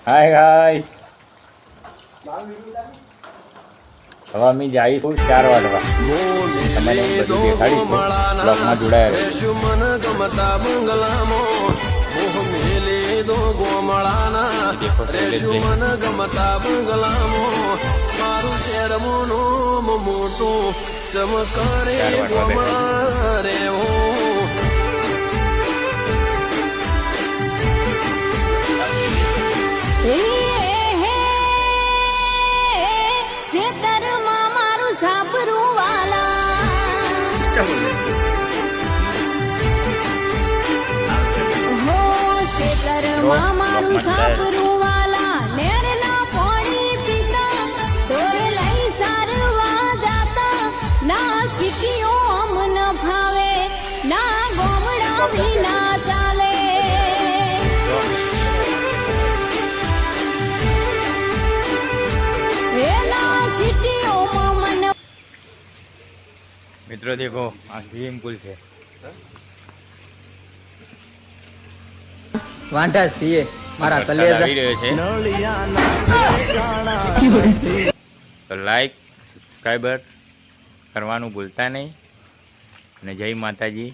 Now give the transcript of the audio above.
Hi guys, હવે અમે જઈશું 4 વાગવા. તમને બધું દેખાડીશું. બ્લોગમાં મારું સાપરું વાલા નેરના પાણી પીતા ઢોર લઈ સારવા જાતા ના સિટીઓ અમન ભાવે ના ગોમડા વિના ચાલે એના સિટીઓમાં મન. મિત્રો દેખો આ સ્વિમિંગ પુલ છે. વાંઢા છીએ મારા કલેજા આવી રહ્યો છે. તો લાઈક સબસ્ક્રાઈબર કરવાનું ભૂલતા નહીં અને જય માતાજી.